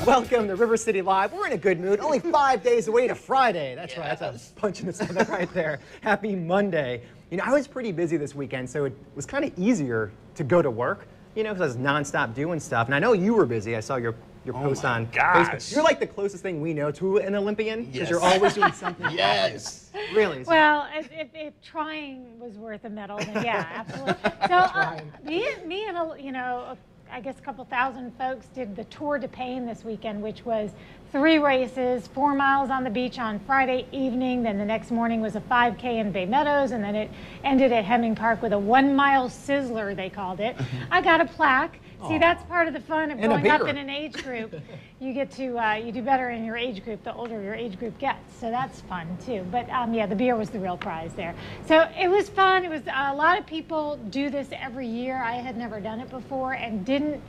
Welcome to River City Live. We're in a good mood. Only 5 days away to Friday. That's right. That's a punch in the stomach right there. Happy Monday. You know, I was pretty busy this weekend, so it was kind of easier to go to work, you know, because I was nonstop doing stuff. And I know you were busy. I saw your post on Facebook. You're like the closest thing we know to an Olympian, because you're always doing something. Yes. Really. Well, if trying was worth a medal, then yeah, absolutely. So me and, you know, I guess a couple thousand folks did the Tour de Pain this weekend, which was 3 races, 4 miles on the beach on Friday evening. Then the next morning was a 5K in Bay Meadows, and then it ended at Hemming Park with a 1-mile sizzler, they called it. I got a plaque. See, that's part of the fun of going up in an age group. You get to, you do better in your age group the older your age group gets. So that's fun too. But yeah, the beer was the real prize there. So it was fun. It was a lot of people do this every year. I had never done it before and didn't,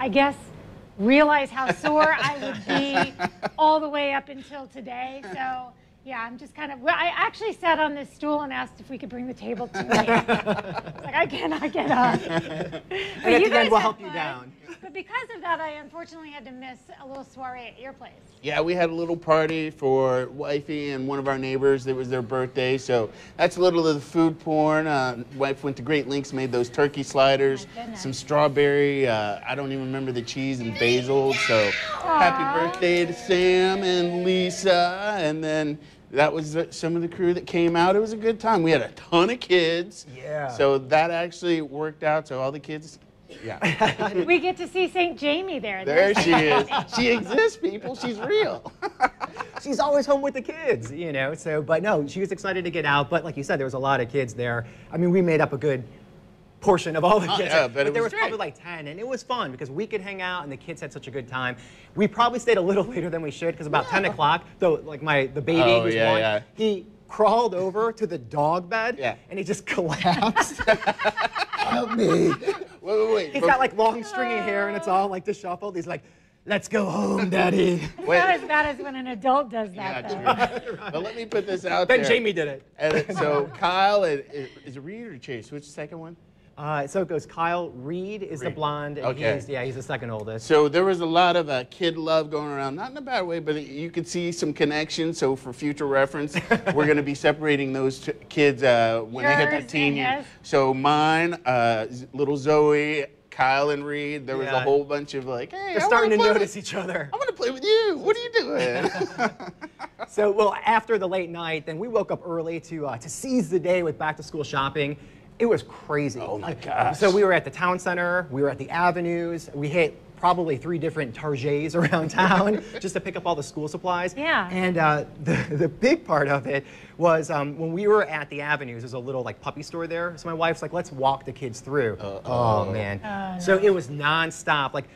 I guess, realize how sore I would be all the way up until today. So yeah, I'm just kind of, well, I actually sat on this stool and asked if we could bring the table to me. Like, I cannot get up. And at the end, we'll help you down. But because of that, I unfortunately had to miss a little soiree at your place. Yeah, we had a little party for wifey and one of our neighbors. It was their birthday, so that's a little of the food porn. Wife went to great lengths, made those turkey sliders, some strawberry, I don't even remember the cheese, and basil. So happy birthday to Sam and Lisa. And then that was some of the crew that came out. It was a good time. We had a ton of kids. Yeah. So that actually worked out. So all the kids, yeah. We get to see St. Jamie there. There she is. She exists, people. She's real. She's always home with the kids, you know. So, but no, she was excited to get out. But like you said, there was a lot of kids there. I mean, we made up a good portion of all the kids. Yeah, but there was probably like 10, and it was fun because we could hang out and the kids had such a good time. We probably stayed a little later than we should because about 10 o'clock, though, like the baby who's one, he crawled over to the dog bed and he just collapsed. Help me. Wait. He's got like long stringy hair and it's all like disheveled. He's like, let's go home, Daddy. It's not as bad as when an adult does that, though. But let me put this out there. Then Jamie did it. And so Kyle, is it Reed or Chase? Which is the second one? So it goes Kyle Reed is the blonde, and he's the second oldest. So there was a lot of kid love going around, not in a bad way, but you could see some connection. So for future reference, we're going to be separating those kids when they hit the teen years. So mine, little Zoe, Kyle and Reed, there was a whole bunch of like, hey, they're starting to notice each other. I want to play with you. What are you doing? So, well, after the late night, then we woke up early to seize the day with back-to-school shopping. It was crazy. Oh my gosh. So we were at the town center, we were at the avenues, we hit probably 3 different Targets around town just to pick up all the school supplies. Yeah. And the big part of it was when we were at the avenues, there's a little like puppy store there. So my wife's like, let's walk the kids through. Oh man. No. So it was nonstop. Like,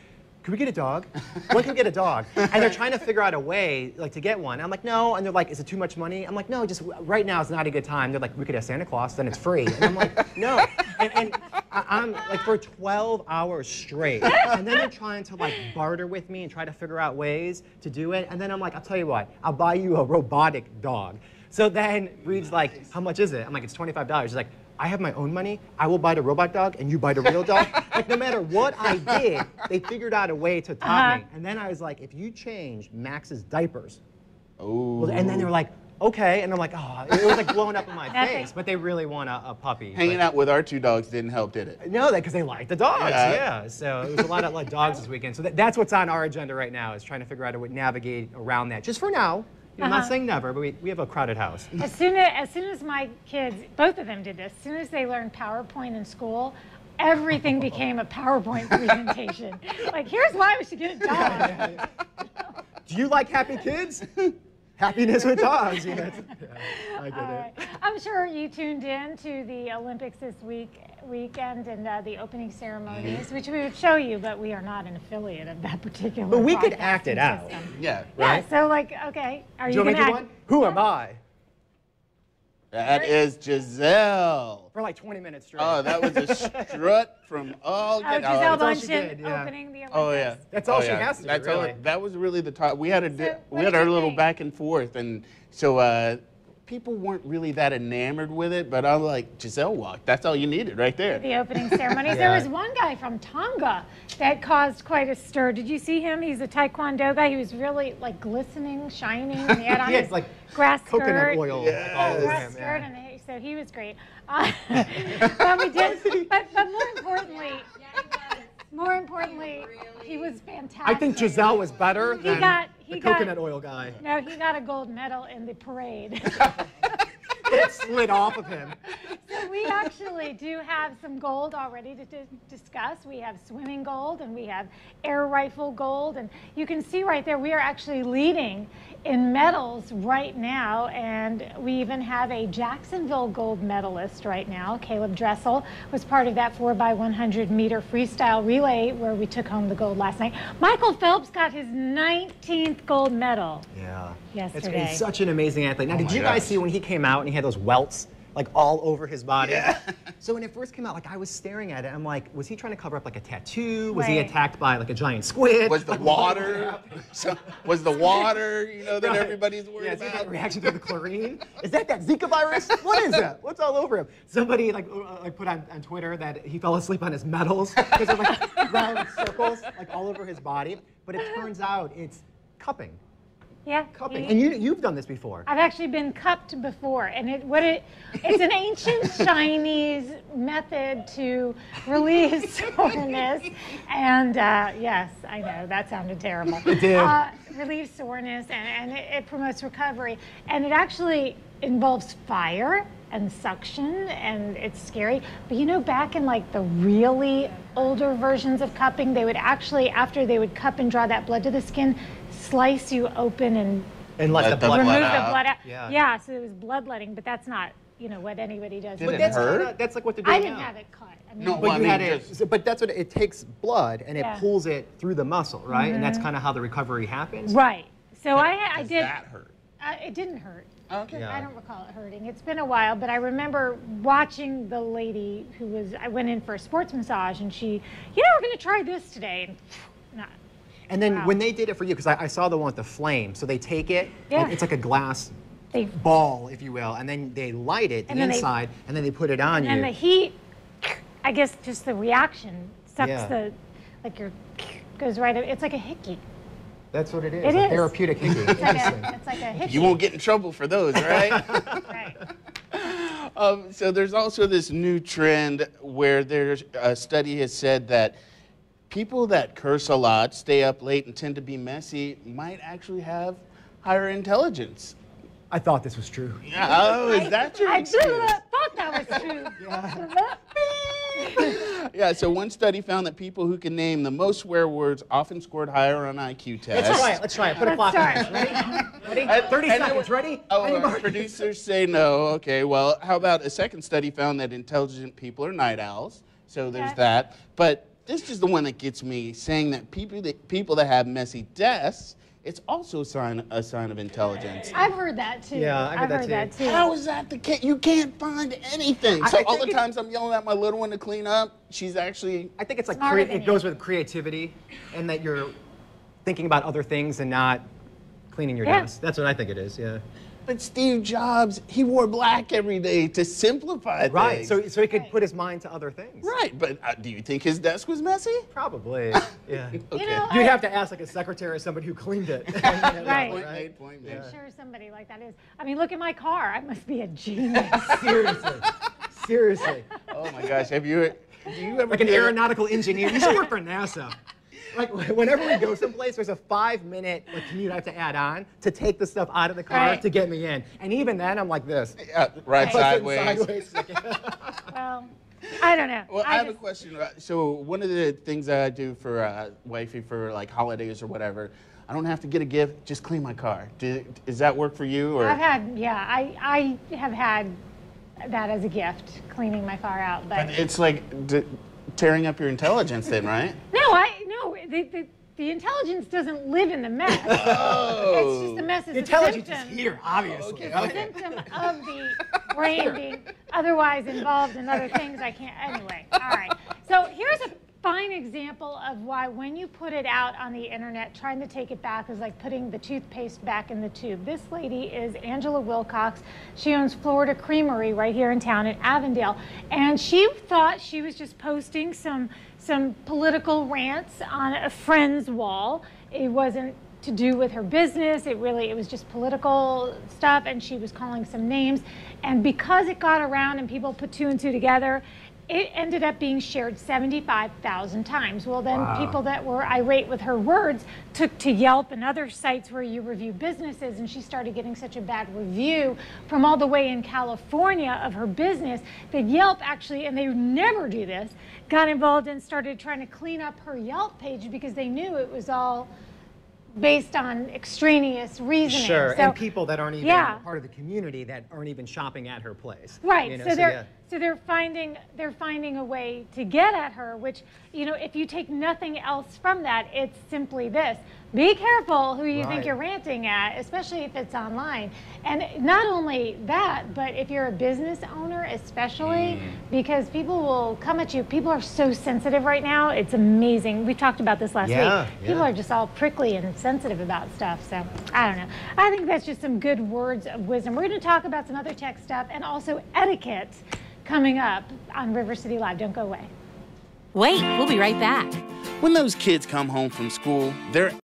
can we get a dog? When can we get a dog? And they're trying to figure out a way like to get one. I'm like, no. And they're like, is it too much money? I'm like, no, just right now is not a good time. They're like, we could have Santa Claus, then it's free. And I'm like, no. And I'm like for 12 hours straight. And then they're trying to like barter with me and try to figure out ways to do it. And then I'm like, I'll tell you what, I'll buy you a robotic dog. So then Reed's like, how much is it? I'm like, it's $25. He's like, I have my own money. I will buy the robot dog and you buy the real dog. Like no matter what I did, they figured out a way to top me. And then I was like, if you change Max's diapers. Oh. And then they were like, okay. And I'm like, oh, it was like blowing up in my face. But they really want a puppy. Hanging out with our 2 dogs didn't help, did it? No, because they like the dogs. Yeah. So it was a lot of like dogs this weekend. So that's what's on our agenda right now is trying to figure out a way to navigate around that. Just for now. I'm not saying never, but we have a crowded house. As soon as my kids, both of them did this, as soon as they learned PowerPoint in school, everything became a PowerPoint presentation. Like, here's why we should get a dog. Do you like happy kids? Happiness with dogs. You know, I get it. I'm sure you tuned in to the Olympics this weekend and the opening ceremonies, which we would show you, but we are not an affiliate of that particular. But we could act it out. Yeah. Right? Yeah. So like, okay, are you going to act? One? Who am I? That is Giselle. For like 20 minutes straight. Oh, that was a strut from all get out. Giselle Bundchen opening the Olympics. Oh yeah. That's all she has to do, really. That was really the top. We had our little back and forth, and so people weren't really that enamored with it, but I'm like, Giselle walked. That's all you needed right there. The opening ceremonies. There was one guy from Tonga that caused quite a stir. Did you see him? He's a Taekwondo guy. He was really like glistening, shining, and he had on He had his like grass coconut skirt. oil Yeah. all over Grass him. skirt, Yeah. and so he was great. But we did. But more importantly, he was fantastic. I think Giselle was better than he the got- coconut oil guy. No, he got a gold medal in the parade. It slid off of him. So we actually do have some gold already to discuss. We have swimming gold and we have air rifle gold. And you can see right there, we are actually leading in medals right now. And we even have a Jacksonville gold medalist right now. Caleb Dressel was part of that 4x100 meter freestyle relay where we took home the gold last night. Michael Phelps got his 19th gold medal. Yeah. Yesterday. He's such an amazing athlete. Now, did my you guys gosh. see when he came out and he had those welts like all over his body? Yeah. So when it first came out, like I was staring at it, I'm like, was he trying to cover up like a tattoo? Was he Right. attacked by like a giant squid? Was the Like, what water, happened? was the water, that Right. everybody's worried Yeah, is he about? got a reaction to the chlorine? Is that Zika virus? What is that? What's all over him? Somebody like put on Twitter that he fell asleep on his medals because they're like round circles like all over his body. But it turns out it's cupping. Yeah. Cupping. he- And you've done this before. I've actually been cupped before, and it's an ancient Chinese method to relieve soreness. And yes, I know that sounded terrible. It did. Relieve soreness, and it promotes recovery. And it actually involves fire and suction, and it's scary. But back in like the really older versions of cupping, they would actually, after they would cup and draw that blood to the skin, slice you open and And let Let the the blood remove blood the out. blood out. Yeah. Yeah, so it was bloodletting, but that's not, what anybody does. Did But it that's hurt? that's like what they're doing I didn't now. have it cut. I mean, No, But Well, I you mean, had it. just- But that's what it takes blood and it Yeah. pulls it through the muscle, right? And that's kind of how the recovery happens. right. So I Does did. that hurt? It didn't hurt. Okay. Yeah. I don't recall it hurting. It's been a while, but I remember watching the lady I went in for a sports massage, and she, we're going to try this today. And not, And then Wow. when they did it for you, because I saw the one with the flame, so they take it, Yeah. and it's like a glass they, ball, if you will, and then they light it, the And then they- inside, and then they put it on and you. the heat, I guess just the reaction sucks Yeah. goes right, it's like a hickey. That's what it is. It a is. therapeutic hickey. It's like Interesting. it's like a hickey. You won't get in trouble for those, right? Right. So there's also this new trend where there's a study has said that people that curse a lot, stay up late, and tend to be messy might actually have higher intelligence. I thought this was true. Yeah, oh, is that your I excuse? thought that was true. Yeah, so one study found that people who can name the most swear words often scored higher on IQ tests. Let's try it. Let's try it. Put a Let's clock on start. it. Ready? And- 30 and seconds. Ready? Oh, Any more? producers say no. Okay, well, how about a second study found that intelligent people are night owls? So there's Okay. that. But this is the one that gets me, saying that people that have messy desks, it's also a sign of intelligence. I've heard that too. Yeah, I've heard that too. How is that the case? You can't find anything. I So all think the it- times I'm yelling at my little one to clean up, she's actually. I think it's like Smarter than it goes with creativity, and that you're thinking about other things and not cleaning your Yeah. desk. That's what I think it is. Yeah. But Steve Jobs, he wore black every day to simplify Right. things. So he could put his mind to other things. Right, but do you think his desk was messy? Probably. Yeah. Okay. You'd have to ask like a secretary or somebody who cleaned it. Right. Point made, point made. I'm sure somebody like that is. I mean, look at my car. I must be a genius. Seriously. Seriously. Oh my gosh, do you ever Like an feel- aeronautical engineer. You should work for NASA. Like whenever we go someplace, there's a 5-minute commute I have to add on to take the stuff out of the car Right. to get me in. And even then, I'm like this. Yeah, right Right. sideways. Well, I don't know. Well, I have a just- question. So one of the things that I do for wifey for like holidays or whatever, I don't have to get a gift, just clean my car. Does that work for you? Or I have had that as a gift, cleaning my car out. But it's like tearing up your intelligence then, right? no, the intelligence doesn't live in the mess. It's just the mess is The a intelligence is symptom. here, obviously. It's a symptom of the brain being otherwise involved in other things I can't. Anyway, all right. So here's fine example of why when you put it out on the internet, trying to take it back is like putting the toothpaste back in the tube. This lady is Angela Wilcox. She owns Florida Creamery right here in town in Avondale. And she thought she was just posting some political rants on a friend's wall. It wasn't to do with her business. It was just political stuff, and she was calling some names. And because it got around and people put two and two together, it ended up being shared 75,000 times. Well, then people that were irate with her words took to Yelp and other sites where you review businesses, and she started getting such a bad review from all the way in California of her business that Yelp actually, and they never do this, got involved and started trying to clean up her Yelp page because they knew it was all based on extraneous reasoning. Sure, So, and people that aren't even yeah. part of the community that aren't even shopping at her place. Right. You know, So they're finding a way to get at her, which, you know, if you take nothing else from that, it's simply this: be careful who you think Right. you're ranting at, especially if it's online. And not only that, but if you're a business owner, especially, because people will come at you. People are so sensitive right now. It's amazing. We talked about this last Yeah, week. People yeah. are just all prickly and sensitive about stuff. So I don't know. I think that's just some good words of wisdom. We're going to talk about some other tech stuff and also etiquette coming up on River City Live. Don't go away. Wait, we'll be right back. When those kids come home from school, they're